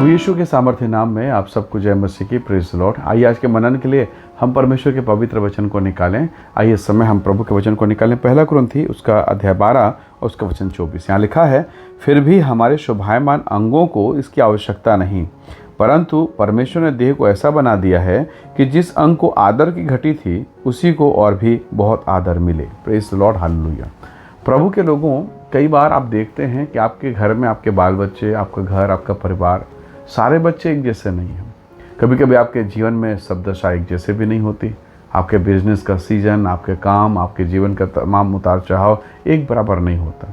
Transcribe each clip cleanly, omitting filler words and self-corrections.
प्रभु यीशु के सामर्थ्य नाम में आप सबको जय मसीह की, प्रेज द लॉर्ड। आइए आज के मनन के लिए हम परमेश्वर के पवित्र वचन को निकालें। आइए इस समय हम प्रभु के वचन को निकालें। पहला कुरिन्थी उसका अध्याय 12 और उसका वचन 24। यहाँ लिखा है, फिर भी हमारे शोभायमान अंगों को इसकी आवश्यकता नहीं, परंतु परमेश्वर ने देह को ऐसा बना दिया है कि जिस अंग को आदर की घटी थी उसी को और भी बहुत आदर मिले। Praise the Lord, hallelujah. प्रभु के लोगों, कई बार आप देखते हैं कि आपके घर में आपके बाल बच्चे, आपका घर, आपका परिवार, सारे बच्चे एक जैसे नहीं हैं। कभी कभी आपके जीवन में सब दशा एक जैसे भी नहीं होती। आपके बिजनेस का सीजन, आपके काम, आपके जीवन का तमाम उतार चढ़ाव एक बराबर नहीं होता।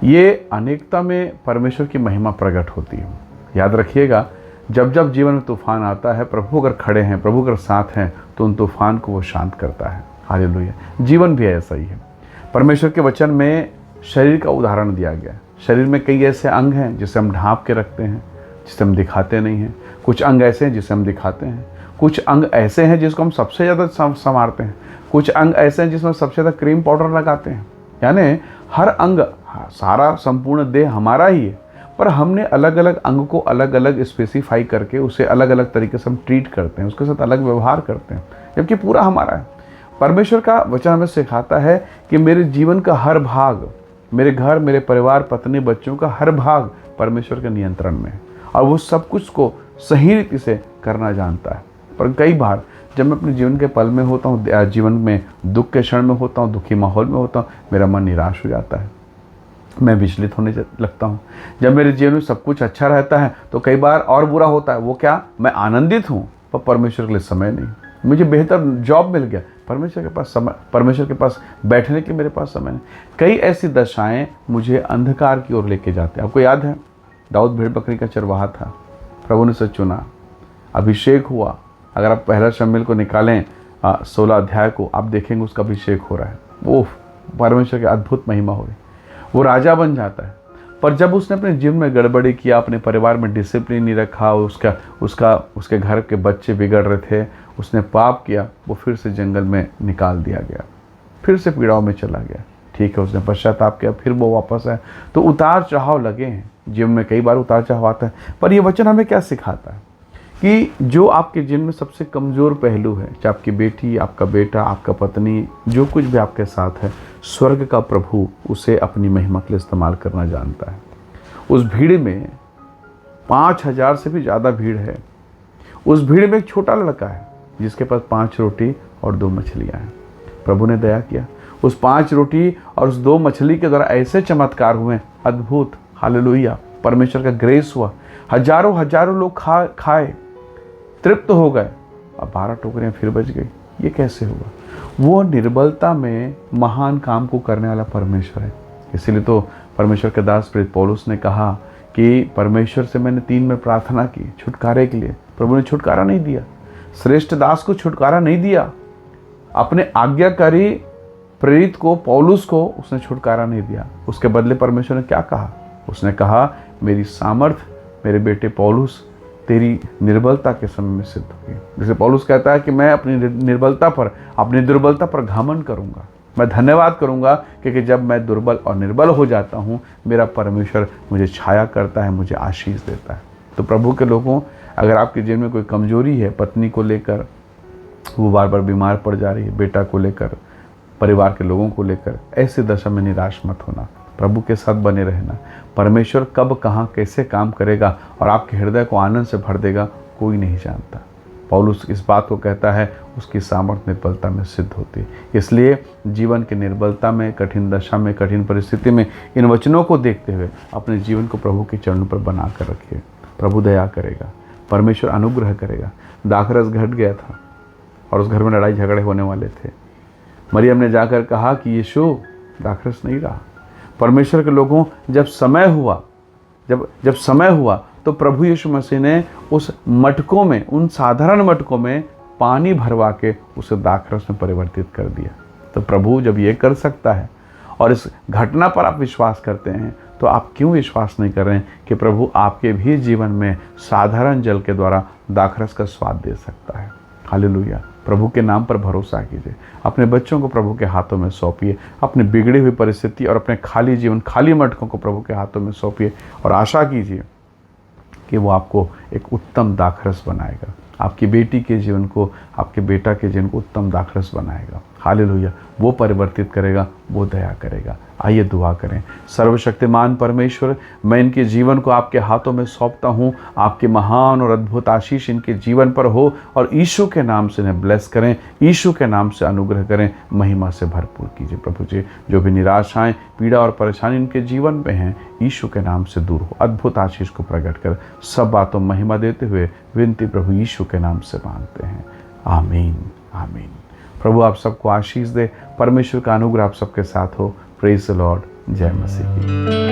ये अनेकता में परमेश्वर की महिमा प्रकट होती है। याद रखिएगा, जब जब जीवन में तूफान आता है, प्रभु अगर खड़े हैं, प्रभु अगर साथ हैं, तो उन तूफान को वो शांत करता है। हालेलुया। जीवन भी ऐसा ही है। परमेश्वर के वचन में शरीर का उदाहरण दिया गया है। शरीर में कई ऐसे अंग हैं जिसे हम ढांप के रखते हैं, जिसे हम दिखाते नहीं हैं। कुछ अंग ऐसे हैं जिसे हम दिखाते हैं। कुछ अंग ऐसे हैं जिसको हम सबसे ज़्यादा संवारते हैं। कुछ अंग ऐसे हैं जिसमें सबसे ज़्यादा क्रीम पाउडर लगाते हैं। यानी हर अंग, सारा संपूर्ण देह हमारा ही है, पर हमने अलग अलग अंग को अलग अलग स्पेसिफाई करके उसे अलग अलग तरीके से हम ट्रीट करते हैं, उसके साथ अलग व्यवहार करते हैं, जबकि पूरा हमारा है। परमेश्वर का वचन हमें सिखाता है कि मेरे जीवन का हर भाग, मेरे घर, मेरे परिवार, पत्नी, बच्चों का हर भाग परमेश्वर के नियंत्रण में है और वो सब कुछ को सही रीति से करना जानता है। पर कई बार जब मैं अपने जीवन के पल में होता हूँ, जीवन में दुख के क्षण में होता हूँ, दुखी माहौल में होता हूँ, मेरा मन निराश हो जाता है, मैं विचलित होने लगता हूँ। जब मेरे जीवन में सब कुछ अच्छा रहता है तो कई बार और बुरा होता है। वो क्या, मैं आनंदित हूँ पर परमेश्वर के लिए समय नहीं। मुझे बेहतर जॉब मिल गया, परमेश्वर के पास समय, परमेश्वर के पास बैठने के लिए मेरे पास समय नहीं। कई ऐसी दशाएं मुझे अंधकार की ओर लेके जाते हैं। आपको याद है, दाऊद भेड़ बकरी का चरवाहा था, प्रभु ने उसे चुना, अभिषेक हुआ। अगर आप पहला शमूएल को निकालें 16 अध्याय को, आप देखेंगे उसका अभिषेक हो रहा है। वो परमेश्वर की अद्भुत महिमा हो रही, वो राजा बन जाता है। पर जब उसने अपने जीवन में गड़बड़ी किया, अपने परिवार में डिसिप्लिन नहीं रखा, उसके घर के बच्चे बिगड़ रहे थे, उसने पाप किया, वो फिर से जंगल में निकाल दिया गया, फिर से पीड़ाओं में चला गया। ठीक है, उसने पश्चाताप किया, फिर वो वापस आया। तो उतार चढ़ाव लगे हैं जीवन में, कई बार उतार चढ़ाव आता है। पर ये वचन हमें क्या सिखाता है कि जो आपके जीवन में सबसे कमज़ोर पहलू है, चाहे आपकी बेटी, आपका बेटा, आपका पत्नी, जो कुछ भी आपके साथ है, स्वर्ग का प्रभु उसे अपनी महिमा के लिए इस्तेमाल करना जानता है। उस भीड़ में 5000 से भी ज़्यादा भीड़ है। उस भीड़ में एक छोटा लड़का है जिसके पास 5 रोटी और 2 मछलियाँ हैं। प्रभु ने दया किया, उस 5 रोटी और उस 2 मछली के द्वारा ऐसे चमत्कार हुए, अद्भुत, हालेलुया। परमेश्वर का ग्रेस हुआ, हजारों हजारों लोग खाए, तृप्त हो गए। अब 12 टोकरियाँ फिर बच गई। ये कैसे हुआ? वो निर्बलता में महान काम को करने वाला परमेश्वर है। इसीलिए तो परमेश्वर के दास प्रेरित पौलुस ने कहा कि परमेश्वर से मैंने 3 में प्रार्थना की छुटकारे के लिए, प्रभु ने छुटकारा नहीं दिया। श्रेष्ठ दास को छुटकारा नहीं दिया, अपने आज्ञाकारी प्रेरित को, पौलुस को उसने छुटकारा नहीं दिया। उसके बदले परमेश्वर ने क्या कहा? उसने कहा, मेरी सामर्थ मेरे बेटे पौलुस तेरी निर्बलता के समय में सिद्ध होगी। जैसे पौलुस कहता है कि मैं अपनी निर्बलता पर, अपनी दुर्बलता पर घमंड करूंगा, मैं धन्यवाद करूंगा, क्योंकि जब मैं दुर्बल और निर्बल हो जाता हूं, मेरा परमेश्वर मुझे छाया करता है, मुझे आशीष देता है। तो प्रभु के लोगों, अगर आपके जीवन में कोई कमजोरी है, पत्नी को लेकर वो बार बार बीमार पड़ जा रही है, बेटा को लेकर, परिवार के लोगों को लेकर, ऐसी दशा में निराश मत होना, प्रभु के साथ बने रहना। परमेश्वर कब, कहाँ, कैसे काम करेगा और आपके हृदय को आनंद से भर देगा, कोई नहीं जानता। पौलुस इस बात को कहता है, उसकी सामर्थ्य निर्बलता में सिद्ध होती है। इसलिए जीवन की निर्बलता में, कठिन दशा में, कठिन परिस्थिति में इन वचनों को देखते हुए अपने जीवन को प्रभु के चरणों पर बना कर रखिए। प्रभु दया करेगा, परमेश्वर अनुग्रह करेगा। दाखरस घट गया था और उस घर में लड़ाई झगड़े होने वाले थे। मरियम ने जाकर कहा कि यीशु, दाखरस नहीं रहा। परमेश्वर के लोगों, जब समय हुआ तो प्रभु यीशु मसीह ने उस मटकों में, उन साधारण मटकों में पानी भरवा के उसे दाखरस में परिवर्तित कर दिया। तो प्रभु जब ये कर सकता है और इस घटना पर आप विश्वास करते हैं, तो आप क्यों विश्वास नहीं कर रहे हैं कि प्रभु आपके भी जीवन में साधारण जल के द्वारा दाखरस का स्वाद दे सकता है। हालेलुया। प्रभु के नाम पर भरोसा कीजिए, अपने बच्चों को प्रभु के हाथों में सौंपिए, अपनी बिगड़ी हुई परिस्थिति और अपने खाली जीवन, खाली मटकों को प्रभु के हाथों में सौंपिए और आशा कीजिए कि वो आपको एक उत्तम दाखरस बनाएगा, आपकी बेटी के जीवन को, आपके बेटा के जीवन को उत्तम दाखरस बनाएगा। हालेलुया। वो परिवर्तित करेगा, वो दया करेगा। आइए दुआ करें। सर्वशक्तिमान परमेश्वर, मैं इनके जीवन को आपके हाथों में सौंपता हूँ। आपके महान और अद्भुत आशीष इनके जीवन पर हो और यीशु के नाम से इन्हें ब्लेस करें, यीशु के नाम से अनुग्रह करें, महिमा से भरपूर कीजिए प्रभु जी। जो भी निराशाएं, पीड़ा और परेशानी इनके जीवन में हैं, यीशु के नाम से दूर हो। अद्भुत आशीष को प्रकट कर सब बातों महिमा देते हुए विनती प्रभु यीशु के नाम से मांगते हैं। आमीन, आमीन। प्रभु आप सबको आशीष दे। परमेश्वर का अनुग्रह आप सबके साथ हो। Praise the Lord. जय मसीह की।